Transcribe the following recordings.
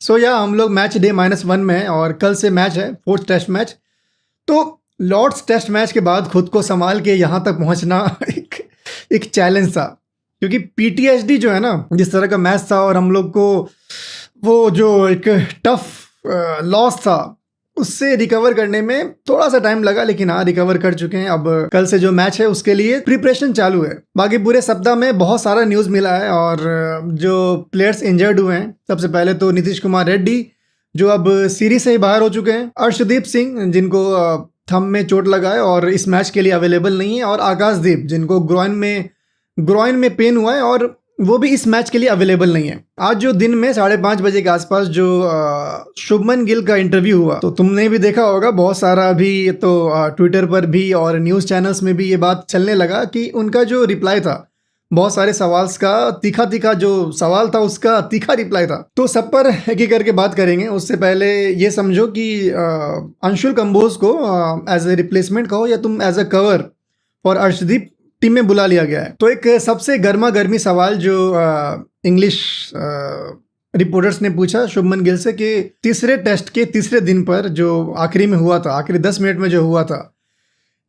हम लोग match day -1 में हैं और कल से मैच है, फोर्थ टेस्ट मैच। तो लॉर्ड्स टेस्ट मैच के बाद खुद को संभाल के यहाँ तक पहुँचना एक चैलेंज था, क्योंकि पीटीएसडी जो है ना, जिस तरह का मैच था और हम लोग को वो जो एक टफ लॉस था उससे रिकवर करने में थोड़ा सा टाइम लगा, लेकिन हाँ रिकवर कर चुके हैं। अब कल से जो मैच है उसके लिए प्रिपरेशन चालू है। बाकी पूरे सप्ताह में बहुत सारा न्यूज़ मिला है और जो प्लेयर्स इंजर्ड हुए हैं, सबसे पहले तो नीतीश कुमार रेड्डी जो अब सीरीज से ही बाहर हो चुके हैं, अर्शदीप सिंह जिनको थंब में चोट लगा है और इस मैच के लिए अवेलेबल नहीं है, और आकाशदीप जिनको ग्रोइन में पेन हुआ है और वो भी इस मैच के लिए अवेलेबल नहीं है। आज जो दिन में 5:30 बजे के आसपास जो शुभमन गिल का इंटरव्यू हुआ, तो तुमने भी देखा होगा, बहुत सारा अभी तो ट्विटर पर भी और न्यूज़ चैनल्स में भी ये बात चलने लगा कि उनका जो रिप्लाई था, बहुत सारे सवाल का तीखा जो सवाल था उसका तीखा रिप्लाई था। तो सब पर एक एक करके बात करेंगे। उससे पहले ये समझो कि अंशुल कंबोज को एज ए रिप्लेसमेंट कहो या तुम as a cover for Arshdeep team में बुला लिया गया है। तो एक सबसे गर्मा गर्मी सवाल जो इंग्लिश रिपोर्टर्स ने पूछा शुभमन गिल से कि तीसरे टेस्ट के तीसरे दिन पर जो आखिरी में हुआ था, आखिरी 10 मिनट में जो हुआ था,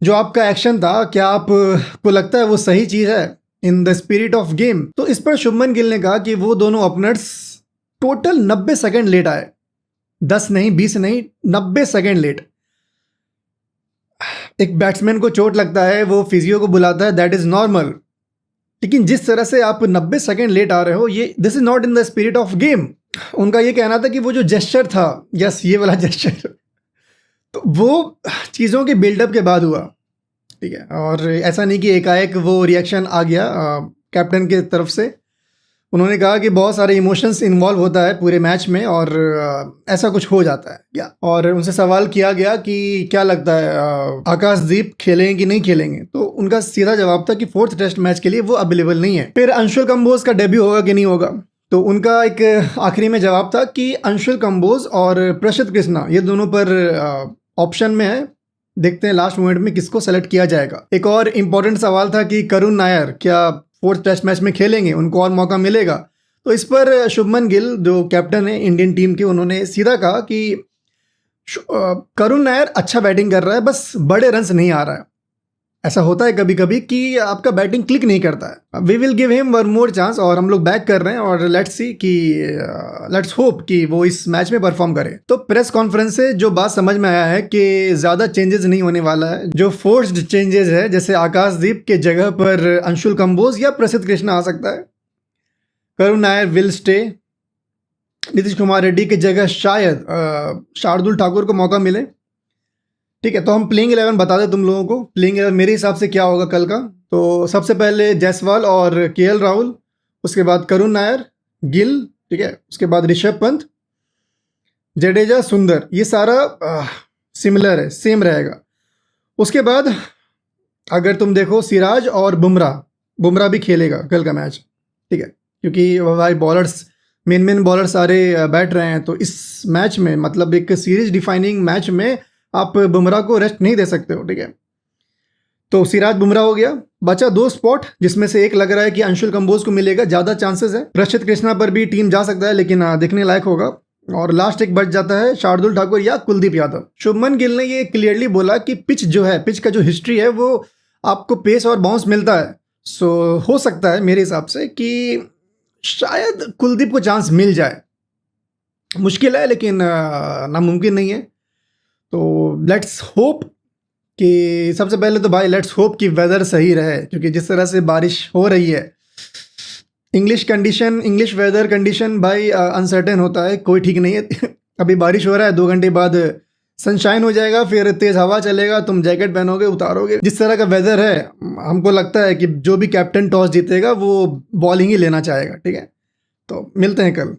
जो आपका एक्शन था, क्या आपको लगता है वो सही चीज़ है in the spirit of game? तो इस पर शुभमन गिल ने कहा कि वो दोनों ओपनर्स टोटल 90 सेकेंड लेट आए, 10 नहीं 20 नहीं, 90 सेकेंड लेट। एक बैट्समैन को चोट लगता है, वो फिजियो को बुलाता है, दैट इज़ नॉर्मल, लेकिन जिस तरह से आप 90 सेकेंड लेट आ रहे हो, ये this is not in the spirit of game. उनका ये कहना था कि वो जो जेस्चर था, यस ये वाला जेस्चर, तो वो चीज़ों के बिल्डअप के बाद हुआ, ठीक है, और ऐसा नहीं कि एकाएक वो रिएक्शन आ गया कैप्टन के तरफ से। उन्होंने कहा कि बहुत सारे इमोशंस इन्वॉल्व होता है पूरे मैच में और ऐसा कुछ हो जाता है क्या। और उनसे सवाल किया गया कि क्या लगता है आकाशदीप खेलेंगे कि नहीं खेलेंगे, तो उनका सीधा जवाब था कि फोर्थ टेस्ट मैच के लिए वो अवेलेबल नहीं है। फिर अंशुल कंबोज का डेब्यू होगा कि नहीं होगा, तो उनका एक आखिरी में जवाब था कि अंशुल कंबोज और प्रसिद्ध कृष्णा ये दोनों पर ऑप्शन में है, देखते हैं लास्ट मोमेंट में किसको सेलेक्ट किया जाएगा। एक और इम्पोर्टेंट सवाल था कि करुण नायर क्या फोर्थ टेस्ट मैच में खेलेंगे, उनको और मौका मिलेगा। तो इस पर शुभमन गिल जो कैप्टन है इंडियन टीम के, उन्होंने सीधा कहा कि करुण नायर अच्छा बैटिंग कर रहा है, बस बड़े रन्स नहीं आ रहा है। ऐसा होता है कभी कभी कि आपका बैटिंग क्लिक नहीं करता है। We will give him one more chance, और हम लोग बैक कर रहे हैं और लेट्स होप कि वो इस मैच में परफॉर्म करे। तो प्रेस कॉन्फ्रेंस से जो बात समझ में आया है कि ज़्यादा चेंजेस नहीं होने वाला है, जो फोर्स्ड चेंजेस है, जैसे आकाशदीप के जगह पर अंशुल कंबोज या प्रसिद्ध कृष्णा आ सकता है, करुण नायर विल स्टे, नीतीश कुमार रेड्डी की जगह शायद शार्दुल ठाकुर को मौका मिले, ठीक है। तो हम प्लेइंग 11 बता दें तुम लोगों को। प्लेइंग 11 मेरे हिसाब से क्या होगा कल का, तो सबसे पहले जायसवाल और केएल राहुल, उसके बाद करुण नायर, गिल, ठीक है, उसके बाद ऋषभ पंत, जडेजा, सुंदर, ये सारा सिमिलर है, सेम रहेगा। उसके बाद अगर तुम देखो सिराज और बुमराह भी खेलेगा कल का मैच, ठीक है, क्योंकि भाई बॉलर्स मेन बॉलर सारे बैठ रहे हैं, तो इस मैच में मतलब एक सीरीज डिफाइनिंग मैच में आप बुमराह को रेस्ट नहीं दे सकते हो, ठीक है। तो सिराज बुमराह हो गया, बचा 2 स्पॉट जिसमें से एक लग रहा है कि अंशुल कंबोज को मिलेगा, ज़्यादा चांसेस है। प्रसिद्ध कृष्णा पर भी टीम जा सकता है, लेकिन देखने लायक होगा। और लास्ट एक बच जाता है शार्दुल ठाकुर या कुलदीप यादव। शुभमन गिल ने ये क्लियरली बोला कि पिच जो है, पिच का जो हिस्ट्री है, वो आपको पेस और बाउंस मिलता है। सो हो सकता है मेरे हिसाब से कि शायद कुलदीप को चांस मिल जाए, मुश्किल है लेकिन नामुमकिन नहीं है। तो लेट्स होप कि सबसे पहले तो भाई लेट्स होप कि वेदर सही रहे, क्योंकि जिस तरह से बारिश हो रही है, इंग्लिश वेदर कंडीशन भाई अनसर्टेन होता है, कोई ठीक नहीं है। अभी बारिश हो रहा है, 2 घंटे बाद सनशाइन हो जाएगा, फिर तेज़ हवा चलेगा, तुम जैकेट पहनोगे, उतारोगे। जिस तरह का वेदर है, हमको लगता है कि जो भी कैप्टन टॉस जीतेगा वो बॉलिंग ही लेना चाहेगा, ठीक है। तो मिलते हैं कल।